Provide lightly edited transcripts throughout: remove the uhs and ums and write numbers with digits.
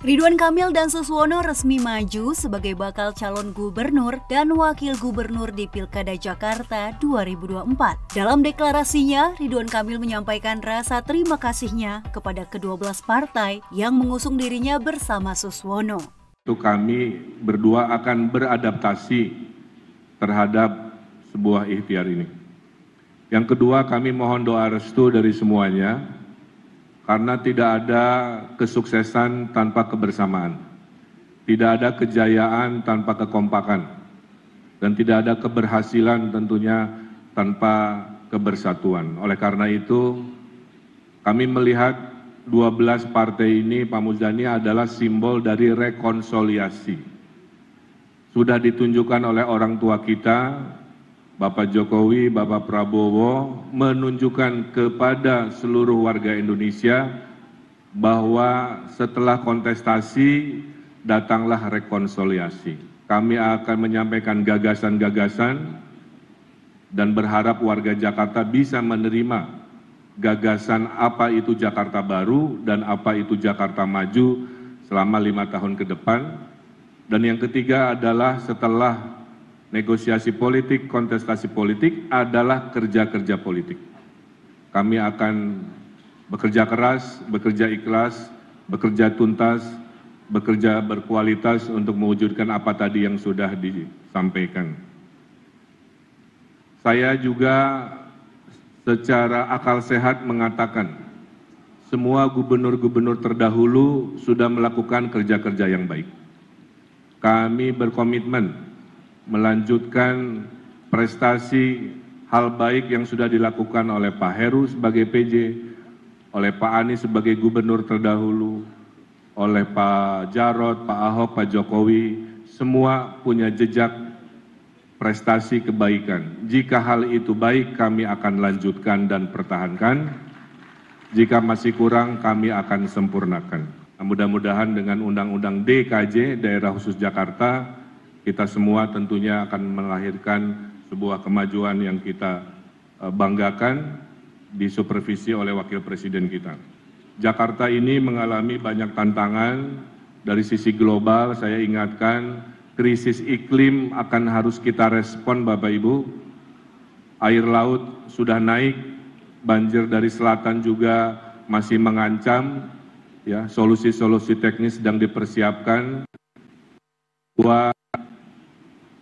Ridwan Kamil dan Suswono resmi maju sebagai bakal calon gubernur dan wakil gubernur di Pilkada Jakarta 2024. Dalam deklarasinya, Ridwan Kamil menyampaikan rasa terima kasihnya kepada ke-12 partai yang mengusung dirinya bersama Suswono. Kami berdua akan beradaptasi terhadap sebuah ikhtiar ini. Yang kedua, kami mohon doa restu dari semuanya, karena tidak ada kesuksesan tanpa kebersamaan, tidak ada kejayaan tanpa kekompakan, dan tidak ada keberhasilan tentunya tanpa kebersatuan. Oleh karena itu, kami melihat 12 partai ini, Pak Muzani, adalah simbol dari rekonsiliasi. Sudah ditunjukkan oleh orang tua kita, Bapak Jokowi, Bapak Prabowo, menunjukkan kepada seluruh warga Indonesia bahwa setelah kontestasi datanglah rekonsiliasi. Kami akan menyampaikan gagasan-gagasan dan berharap warga Jakarta bisa menerima gagasan apa itu Jakarta baru dan apa itu Jakarta maju selama 5 tahun ke depan. Dan yang ketiga adalah setelah negosiasi politik, kontestasi politik adalah kerja-kerja politik. Kami akan bekerja keras, bekerja ikhlas, bekerja tuntas, bekerja berkualitas untuk mewujudkan apa tadi yang sudah disampaikan. Saya juga secara akal sehat mengatakan, semua gubernur-gubernur terdahulu sudah melakukan kerja-kerja yang baik. Kami berkomitmen melanjutkan prestasi hal baik yang sudah dilakukan oleh Pak Heru sebagai PJ, oleh Pak Anies sebagai gubernur terdahulu, oleh Pak Jarod, Pak Ahok, Pak Jokowi, semua punya jejak prestasi kebaikan. Jika hal itu baik, kami akan lanjutkan dan pertahankan. Jika masih kurang, kami akan sempurnakan. Mudah-mudahan dengan Undang-Undang DKJ, Daerah Khusus Jakarta, kita semua tentunya akan melahirkan sebuah kemajuan yang kita banggakan, disupervisi oleh Wakil Presiden kita. Jakarta ini mengalami banyak tantangan dari sisi global. Saya ingatkan, krisis iklim akan harus kita respon, Bapak Ibu. Air laut sudah naik, banjir dari selatan juga masih mengancam. Ya, solusi-solusi teknis sedang dipersiapkan.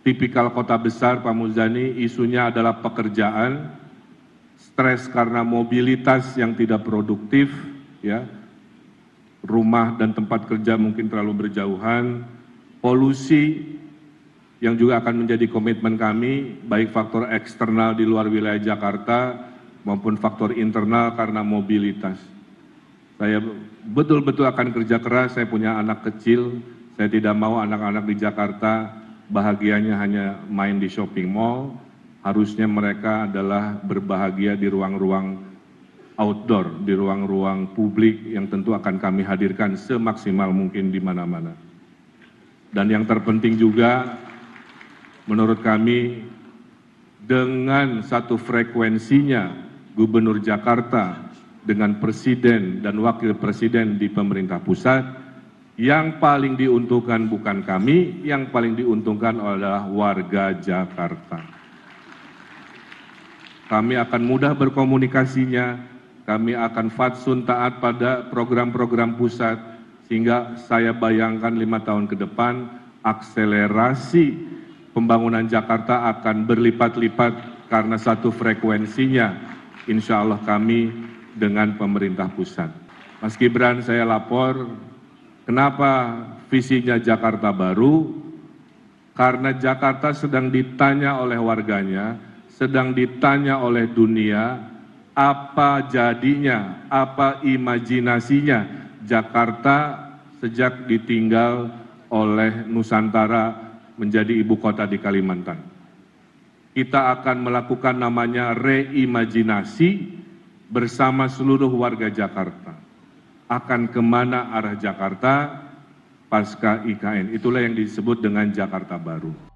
Tipikal kota besar, Pak Muzani, isunya adalah pekerjaan, stres karena mobilitas yang tidak produktif, ya, rumah dan tempat kerja mungkin terlalu berjauhan, polusi yang juga akan menjadi komitmen kami, baik faktor eksternal di luar wilayah Jakarta maupun faktor internal karena mobilitas. Saya betul-betul akan kerja keras, saya punya anak kecil, saya tidak mau anak-anak di Jakarta bahagianya hanya main di shopping mall, harusnya mereka adalah berbahagia di ruang-ruang outdoor, di ruang-ruang publik yang tentu akan kami hadirkan semaksimal mungkin di mana-mana. Dan yang terpenting juga, menurut kami, dengan satu frekuensinya Gubernur Jakarta dengan Presiden dan Wakil Presiden di pemerintah pusat, yang paling diuntungkan bukan kami, yang paling diuntungkan adalah warga Jakarta. Kami akan mudah berkomunikasinya, kami akan fatsun taat pada program-program pusat, sehingga saya bayangkan 5 tahun ke depan, akselerasi pembangunan Jakarta akan berlipat-lipat karena satu frekuensinya, insya Allah kami dengan pemerintah pusat. Mas Gibran, saya lapor, kenapa visinya Jakarta baru? Karena Jakarta sedang ditanya oleh warganya, sedang ditanya oleh dunia, apa jadinya, apa imajinasinya Jakarta sejak ditinggal oleh Nusantara menjadi ibu kota di Kalimantan. Kita akan melakukan namanya reimajinasi bersama seluruh warga Jakarta. Akan kemana arah Jakarta pasca IKN. Itulah yang disebut dengan Jakarta Baru.